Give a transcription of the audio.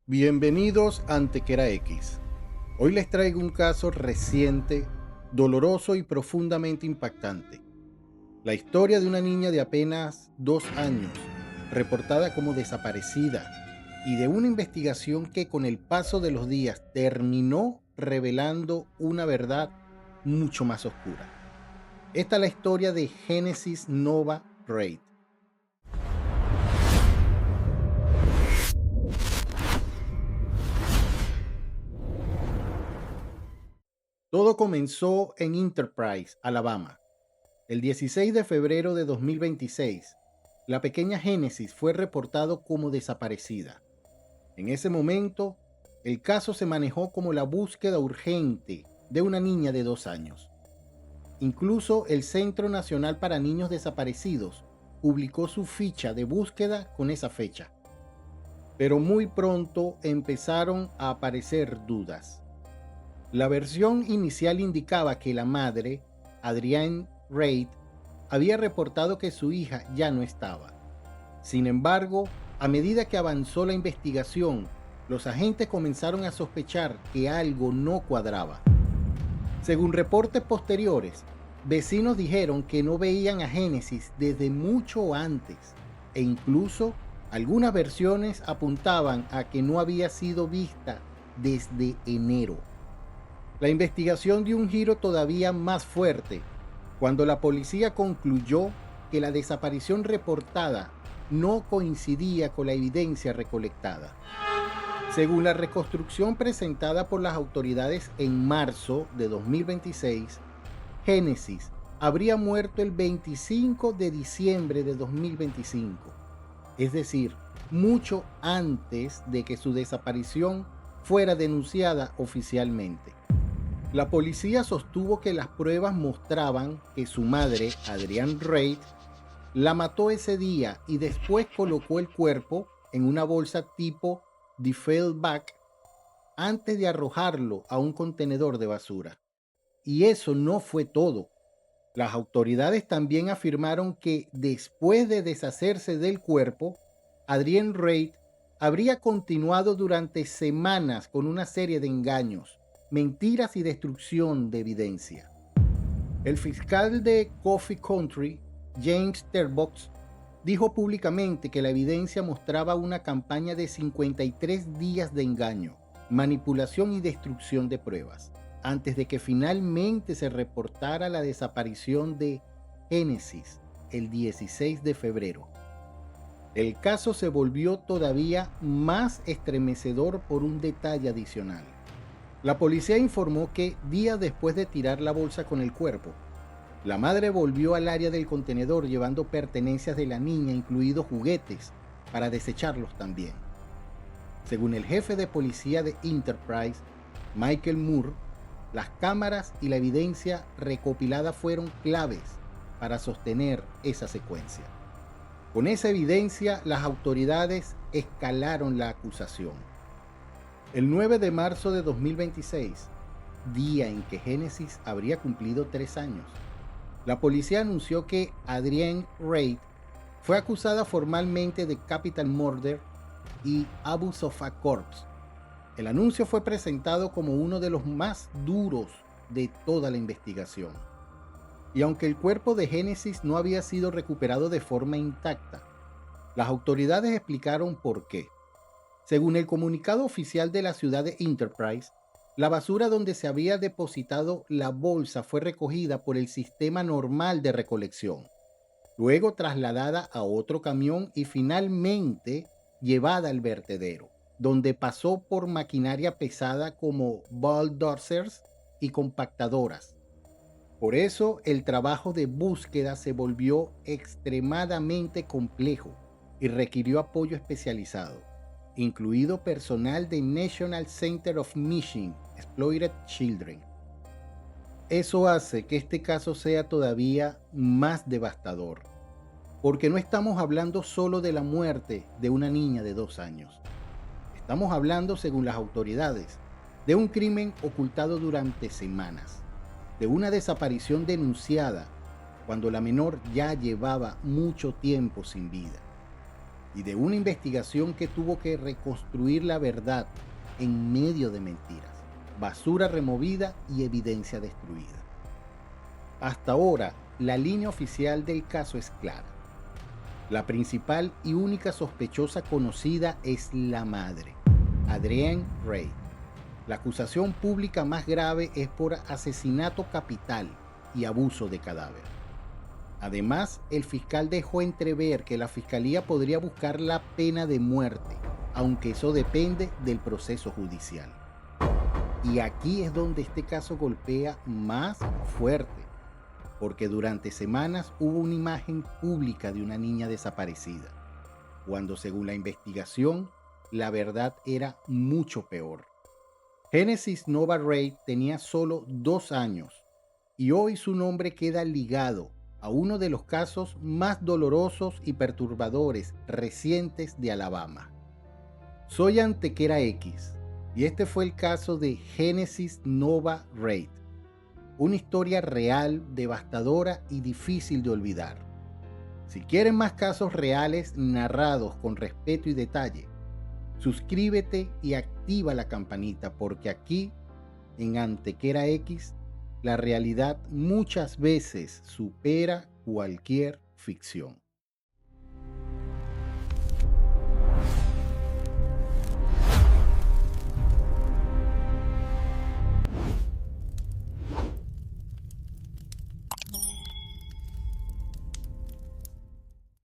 Bienvenidos a Antequera X. Hoy les traigo un caso reciente, doloroso y profundamente impactante. La historia de una niña de apenas 2 años, reportada como desaparecida, y de una investigación que con el paso de los días terminó revelando una verdad mucho más oscura. Esta es la historia de Genesis Nova Reid. Todo comenzó en Enterprise, Alabama. El 16 de febrero de 2026, la pequeña Génesis fue reportado como desaparecida. En ese momento, el caso se manejó como la búsqueda urgente de una niña de 2 años. Incluso el Centro Nacional para Niños Desaparecidos publicó su ficha de búsqueda con esa fecha. Pero muy pronto empezaron a aparecer dudas. La versión inicial indicaba que la madre, Adrienne Reid, había reportado que su hija ya no estaba. Sin embargo, a medida que avanzó la investigación, los agentes comenzaron a sospechar que algo no cuadraba. Según reportes posteriores, vecinos dijeron que no veían a Génesis desde mucho antes, e incluso algunas versiones apuntaban a que no había sido vista desde enero. La investigación dio un giro todavía más fuerte cuando la policía concluyó que la desaparición reportada no coincidía con la evidencia recolectada. Según la reconstrucción presentada por las autoridades en marzo de 2026, Génesis habría muerto el 25 de diciembre de 2025, es decir, mucho antes de que su desaparición fuera denunciada oficialmente. La policía sostuvo que las pruebas mostraban que su madre, Adrienne Reid, la mató ese día y después colocó el cuerpo en una bolsa tipo duffel bag antes de arrojarlo a un contenedor de basura. Y eso no fue todo. Las autoridades también afirmaron que después de deshacerse del cuerpo, Adrienne Reid habría continuado durante semanas con una serie de engaños, mentiras y destrucción de evidencia. El fiscal de Coffee Country, James Terbox, dijo públicamente que la evidencia mostraba una campaña de 53 días de engaño, manipulación y destrucción de pruebas, antes de que finalmente se reportara la desaparición de Génesis el 16 de febrero. El caso se volvió todavía más estremecedor por un detalle adicional. La policía informó que días después de tirar la bolsa con el cuerpo, la madre volvió al área del contenedor llevando pertenencias de la niña, incluidos juguetes, para desecharlos también. Según el jefe de policía de Enterprise, Michael Moore, las cámaras y la evidencia recopilada fueron claves para sostener esa secuencia. Con esa evidencia, las autoridades escalaron la acusación. El 9 de marzo de 2026, día en que Génesis habría cumplido 3 años, la policía anunció que Adrienne Reid fue acusada formalmente de capital murder y abuse of a corpse. El anuncio fue presentado como uno de los más duros de toda la investigación. Y aunque el cuerpo de Génesis no había sido recuperado de forma intacta, las autoridades explicaron por qué. Según el comunicado oficial de la ciudad de Enterprise, la basura donde se había depositado la bolsa fue recogida por el sistema normal de recolección, luego trasladada a otro camión y finalmente llevada al vertedero, donde pasó por maquinaria pesada como bulldozers y compactadoras. Por eso el trabajo de búsqueda se volvió extremadamente complejo y requirió apoyo especializado, incluido personal de National Center of Missing Exploited Children. Eso hace que este caso sea todavía más devastador, porque no estamos hablando solo de la muerte de una niña de 2 años. Estamos hablando, según las autoridades, de un crimen ocultado durante semanas, de una desaparición denunciada cuando la menor ya llevaba mucho tiempo sin vida. y de una investigación que tuvo que reconstruir la verdad en medio de mentiras, basura removida y evidencia destruida. Hasta ahora, la línea oficial del caso es clara. La principal y única sospechosa conocida es la madre, Adrienne Rae. La acusación pública más grave es por asesinato capital y abuso de cadáver. Además, el fiscal dejó entrever que la fiscalía podría buscar la pena de muerte, aunque eso depende del proceso judicial. Y aquí es donde este caso golpea más fuerte, porque durante semanas hubo una imagen pública de una niña desaparecida, cuando según la investigación, la verdad era mucho peor. Genesis Nova Rae tenía solo 2 años y hoy su nombre queda ligado a uno de los casos más dolorosos y perturbadores recientes de Alabama. Soy Antequera X y este fue el caso de Genesis Nova Rae, una historia real, devastadora y difícil de olvidar. Si quieren más casos reales narrados con respeto y detalle, suscríbete y activa la campanita porque aquí, en Antequera X, la realidad muchas veces supera cualquier ficción.